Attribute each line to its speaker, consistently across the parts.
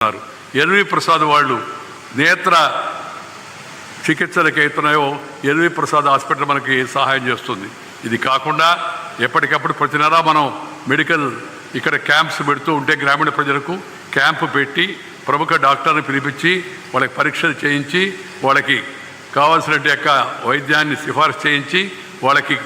Speaker 1: LV Prasad వాళ్ళు నేత్ర చికిత్సలకు అవుతున్నాయో ఎల్వి ప్రసాద్ హాస్పిటల్ మనకి సహాయం చేస్తుంది. ఇది కాకుండా ఎప్పటికప్పుడు ప్రతి నెల మనం మెడికల్ ఇక్కడ క్యాంప్స్ పెడుతూ ఉంటే గ్రామీణ ప్రజలకు క్యాంపు పెట్టి ప్రముఖ డాక్టర్ని పిలిపించి వాళ్ళకి పరీక్షలు చేయించి వాళ్ళకి కావాల్సిన యొక్క వైద్యాన్ని సిఫార్సు చేయించి వాళ్ళకి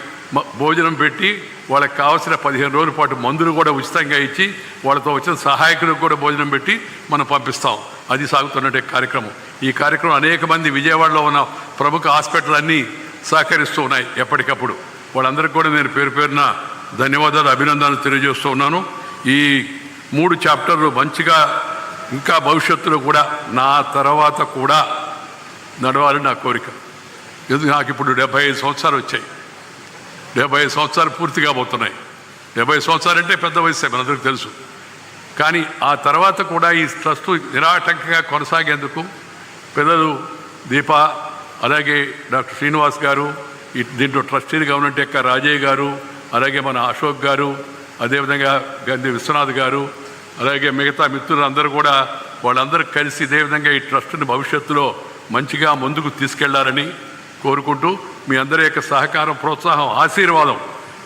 Speaker 1: భోజనం పెట్టి వాళ్ళకి కావాల్సిన 15 రోజుల పాటు మందులు కూడా ఉచితంగా ఇచ్చి వాళ్ళతో వచ్చిన సహాయకులకు కూడా భోజనం పెట్టి మనం పంపిస్తాం. అది సాగుతున్నట్టు కార్యక్రమం. ఈ కార్యక్రమం అనేక మంది విజయవాడలో ఉన్న ప్రముఖ హాస్పిటల్ అన్నీ సహకరిస్తూ ఉన్నాయి. ఎప్పటికప్పుడు వాళ్ళందరికీ కూడా నేను పేరు పేరున ధన్యవాదాలు, అభినందనలు తెలియజేస్తూ ఉన్నాను. ఈ 3 చాప్టర్లు మంచిగా ఇంకా భవిష్యత్తులో కూడా నా తర్వాత కూడా నడవాలని నా కోరిక. ఎందుకు నాకు ఇప్పుడు 75 సంవత్సరాలు వచ్చాయి. 75 సంవత్సరాలు పూర్తిగా పోతున్నాయి. 70 సంవత్సరాలు అంటే పెద్ద వయసు మనందరికీ తెలుసు. కానీ ఆ తర్వాత కూడా ఈ ట్రస్ట్ నిరాటంకంగా కొనసాగేందుకు పిల్లలు దీప, అలాగే డాక్టర్ శ్రీనివాస్ గారు, దీంట్లో ట్రస్టీలుగా ఉన్నట్టు యొక్క రాజయ్య గారు, అలాగే మన అశోక్ గారు, అదేవిధంగా గంధి విశ్వనాథ్ గారు, అలాగే మిగతా మిత్రులు అందరూ కూడా వాళ్ళందరూ కలిసి ఇదే విధంగా ఈ ట్రస్ట్ని భవిష్యత్తులో మంచిగా ముందుకు తీసుకెళ్లాలని కోరుకుంటూ మీ అందరి యొక్క సహకారం, ప్రోత్సాహం, ఆశీర్వాదం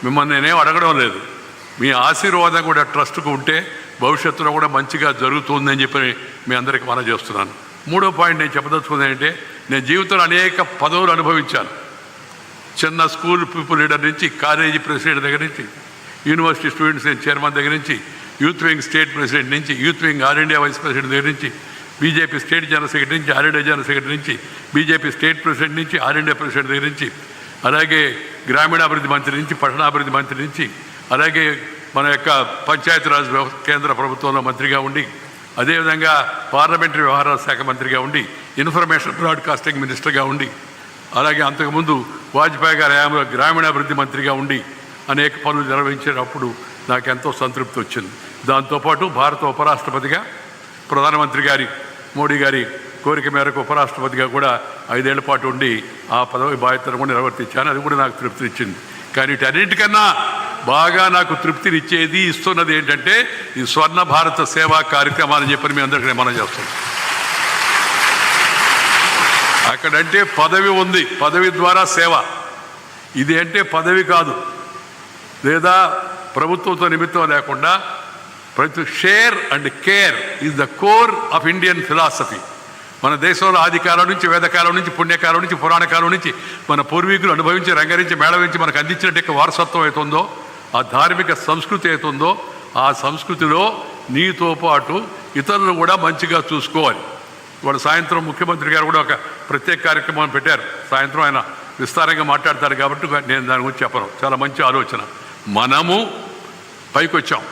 Speaker 1: మిమ్మల్ని నేనేం అడగడం లేదు. మీ ఆశీర్వాదం కూడా ట్రస్ట్కు ఉంటే భవిష్యత్తులో కూడా మంచిగా జరుగుతుందని చెప్పి మీ అందరికీ మనం చేస్తున్నాను. 3వ పాయింట్ నేను చెప్పదలుచుకుంది ఏంటంటే, నేను జీవితంలో అనేక పదవులు అనుభవించాను. చిన్న స్కూల్ పీపుల్ లీడర్ నుంచి, కాలేజీ ప్రెసిడెంట్ దగ్గర నుంచి, యూనివర్సిటీ స్టూడెంట్స్ చైర్మన్ దగ్గర నుంచి, యూత్ వింగ్ స్టేట్ ప్రెసిడెంట్ నుంచి, youth wing all India vice president దగ్గర నుంచి, బీజేపీ స్టేట్ జనరల్ సెక్రటరీ నుంచి, ఆల్ ఇండియా జనరల్ సెక్రటరీ నుంచి, బీజేపీ స్టేట్ ప్రెసిడెంట్ నుంచి, ఆల్ ఇండియా ప్రెసిడెంట్ దగ్గర నుంచి, అలాగే గ్రామీణాభివృద్ధి మంత్రి నుంచి, పట్టణాభివృద్ధి మంత్రి నుంచి, అలాగే మన యొక్క పంచాయతీరాజ్ కేంద్ర ప్రభుత్వంలో మంత్రిగా ఉండి, అదేవిధంగా పార్లమెంటరీ వ్యవహారాల శాఖ మంత్రిగా ఉండి, ఇన్ఫర్మేషన్ బ్రాడ్కాస్టింగ్ మినిస్టర్గా ఉండి, అలాగే అంతకుముందు వాజ్పేయి గారి హయాంలో గ్రామీణాభివృద్ధి మంత్రిగా ఉండి అనేక పనులు నిర్వహించేటప్పుడు నాకు ఎంతో సంతృప్తి వచ్చింది. దాంతోపాటు భారత ఉపరాష్ట్రపతిగా ప్రధానమంత్రి గారి మోడీ గారి కోరిక మేరకు ఉపరాష్ట్రపతిగా కూడా 5 ఏళ్ల పాటు ఉండి ఆ పదవి బాధ్యతను కూడా నిర్వర్తించాను. అది కూడా నాకు తృప్తినిచ్చింది. కానీ వీటన్నిటికన్నా బాగా నాకు తృప్తినిచ్చేది, ఇస్తున్నది ఏంటంటే ఈ స్వర్ణ భారత సేవా కార్యక్రమాలని చెప్పని మీ అందరికీ మనం చేస్తున్నాం. అక్కడంటే పదవి ఉంది, పదవి ద్వారా సేవ. ఇది అంటే పదవి కాదు, లేదా ప్రభుత్వంతో నిమిత్తం లేకుండా ప్రతి share and care is the core of Indian philosophy. మన దేశంలో ఆదికాలం నుంచి, వేదకాలం నుంచి, పుణ్యకాలం నుంచి, పురాణకాలం నుంచి మన పూర్వీకులు అనుభవించి, రంగరించి, మేళవించి మనకు అందించినట్టు వారసత్వం అవుతుందో, ఆ ధార్మిక సంస్కృతి అవుతుందో, ఆ సంస్కృతిలో నీతో పాటు ఇతరులను కూడా మంచిగా చూసుకోవాలి. ఇవాళ సాయంత్రం ముఖ్యమంత్రి గారు కూడా ఒక ప్రత్యేక కార్యక్రమం పెట్టారు. సాయంత్రం ఆయన విస్తారంగా మాట్లాడతారు కాబట్టి నేను దాని గురించి చెప్పను. చాలా మంచి ఆలోచన. మనము పైకి వచ్చాం,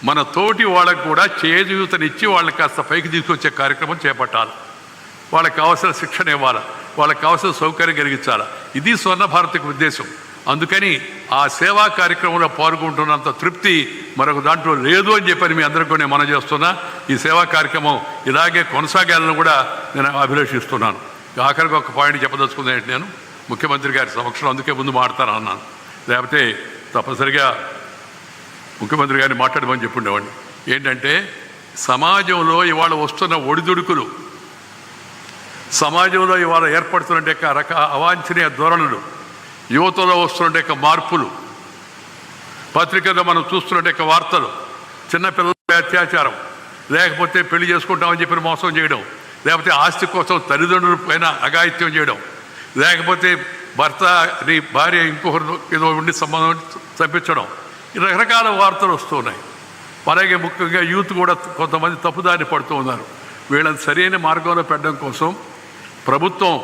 Speaker 1: మన తోటి వాళ్ళకు కూడా చేయూతనిచ్చి వాళ్ళకి కాస్త పైకి తీసుకొచ్చే కార్యక్రమం చేపట్టాలి. వాళ్ళకి కావాల్సిన శిక్షణ ఇవ్వాలి, వాళ్ళకి కావాల్సిన సౌకర్యం కలిగించాలి. ఇది స్వర్ణ భారత్కి ఉద్దేశం. అందుకని ఆ సేవా కార్యక్రమంలో పాల్గొంటున్నంత తృప్తి మరొక దాంట్లో లేదు అని చెప్పని మీ అందరికీ నేను మనం చేస్తున్నా. ఈ సేవా కార్యక్రమం ఇలాగే కొనసాగాలని కూడా నేను అభిలషిస్తున్నాను. ఆఖరికి ఒక పాయింట్ చెప్పదలుచుకుంది ఏంటి, నేను ముఖ్యమంత్రి గారి సమక్షంలో అందుకే ముందు మాట్లాడతాను అన్నాను. లేకపోతే తప్పనిసరిగా ముఖ్యమంత్రి గారిని మాట్లాడమని చెప్పుండేవాడిని. ఏంటంటే సమాజంలో ఇవాళ వస్తున్న ఒడిదుడుకులు, సమాజంలో ఇవాళ ఏర్పడుతున్న అవాంఛనీయ ధోరణులు, యువతలో వస్తున్న మార్పులు, పత్రికల్లో మనం చూస్తున్న వార్తలు, చిన్నపిల్లలపై అత్యాచారం, లేకపోతే పెళ్లి చేసుకుంటామని చెప్పి మోసం చేయడం, లేకపోతే ఆస్తి కోసం తల్లిదండ్రుల పైన అఘాయిత్యం చేయడం, లేకపోతే భర్తని భార్య ఇంకొకరు ఏదో ఉండి సంబంధం చంపించడం, రకరకాల వార్తలు వస్తున్నాయి. అలాగే ముఖ్యంగా యూత్ కూడా కొంతమంది తప్పుదారి పడుతూ ఉన్నారు. వీళ్ళని సరైన మార్గంలో పెట్టడం కోసం ప్రభుత్వం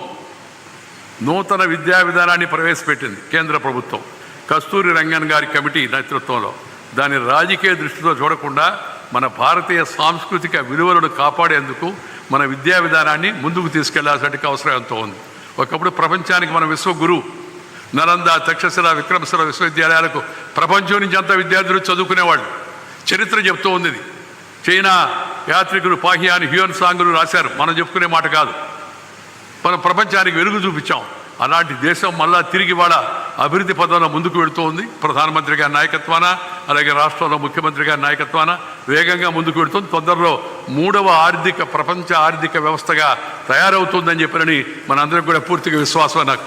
Speaker 1: నూతన విద్యా విధానాన్ని ప్రవేశపెట్టింది. కేంద్ర ప్రభుత్వం కస్తూరి రంగన్ గారి కమిటీ నేతృత్వంలో. దాన్ని రాజకీయ దృష్టితో చూడకుండా మన భారతీయ సాంస్కృతిక విలువలను కాపాడేందుకు మన విద్యా విధానాన్ని ముందుకు తీసుకెళ్లాల్సిన అవసరం ఎంతో ఉంది. ఒకప్పుడు ప్రపంచానికి మన విశ్వగురు నలంద, తక్షశిల, విక్రమశిల విశ్వవిద్యాలయాలకు ప్రపంచం నుంచి అంతా విద్యార్థులు చదువుకునేవాళ్ళు. చరిత్ర చెప్తూ ఉంది. చైనా యాత్రికులు పాహియాన్ హ్యూన్ సాంగులు రాశారు, మనం చెప్పుకునే మాట కాదు. మనం ప్రపంచానికి వెలుగు చూపించాం. అలాంటి దేశం మళ్ళా తిరిగి వాళ్ళ అభివృద్ధి పదంలో ముందుకు వెళుతూ ఉంది. ప్రధానమంత్రి గారి నాయకత్వాన, అలాగే రాష్ట్రంలో ముఖ్యమంత్రి గారి నాయకత్వాన వేగంగా ముందుకు వెళుతుంది. తొందరలో 3వ ప్రపంచ ఆర్థిక వ్యవస్థగా తయారవుతుందని చెప్పినని మనందరికి కూడా పూర్తిగా విశ్వాసం నాకు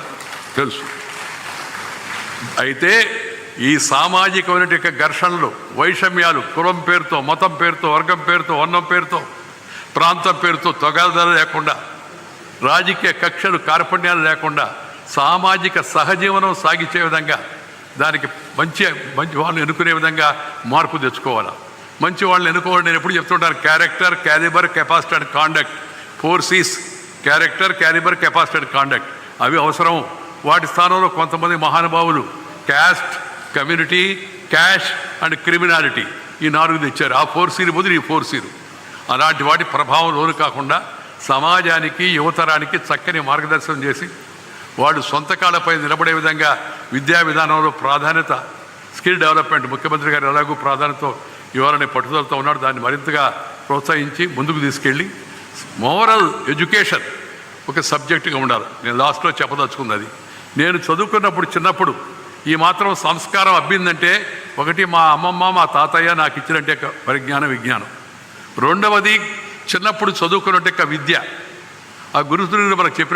Speaker 1: తెలుసు. అయితే ఈ సామాజికమైన ఘర్షణలు, వైషమ్యాలు, కులం పేరుతో, మతం పేరుతో, వర్గం పేరుతో, వర్ణం పేరుతో, ప్రాంతం పేరుతో తగాదాలు లేకుండా, రాజకీయ కక్షలు, కార్పణ్యాలు లేకుండా సామాజిక సహజీవనం సాగించే విధంగా, దానికి మంచి వాళ్ళని ఎన్నుకునే విధంగా మార్పు తెచ్చుకోవాలి. మంచి వాళ్ళని ఎన్నుకోవాలి. నేను ఎప్పుడు చెప్తుంటాను, character, calibre, capacity and conduct. 4 C's: character, calibre, capacity and conduct. అవి అవసరం. వాటి స్థానంలో కొంతమంది మహానుభావులు caste, community, cash and criminality, ఈ 4 తెచ్చారు. ఆ 4 C's బదులు ఈ 4 C's. అలాంటి వాటి ప్రభావం లోను కాకుండా సమాజానికి, యువతరానికి చక్కని మార్గదర్శనం చేసి వాడు సొంత కాళ్ళపై నిలబడే విధంగా విద్యా విధానంలో ప్రాధాన్యత, స్కిల్ డెవలప్మెంట్ ముఖ్యమంత్రి గారు ఎలాగూ ప్రాధాన్యత ఇవ్వాలనే పట్టుదలతో ఉన్నాడు. దాన్ని మరింతగా ప్రోత్సహించి ముందుకు తీసుకెళ్ళి మోరల్ ఎడ్యుకేషన్ ఒక సబ్జెక్టుగా ఉండాలి. నేను లాస్ట్లో చెప్పదలుచుకున్నది, నేను చదువుకున్నప్పుడు చిన్నప్పుడు ఈ మాత్రం సంస్కారం అబ్బిందంటే, ఒకటి మా అమ్మమ్మ, మా తాతయ్య నాకు ఇచ్చినట్టే పరిజ్ఞానం, విజ్ఞానం. రెండవది చిన్నప్పుడు చదువుకున్నట్టే విద్య. ఆ గురుతులు మనకు చెప్పిన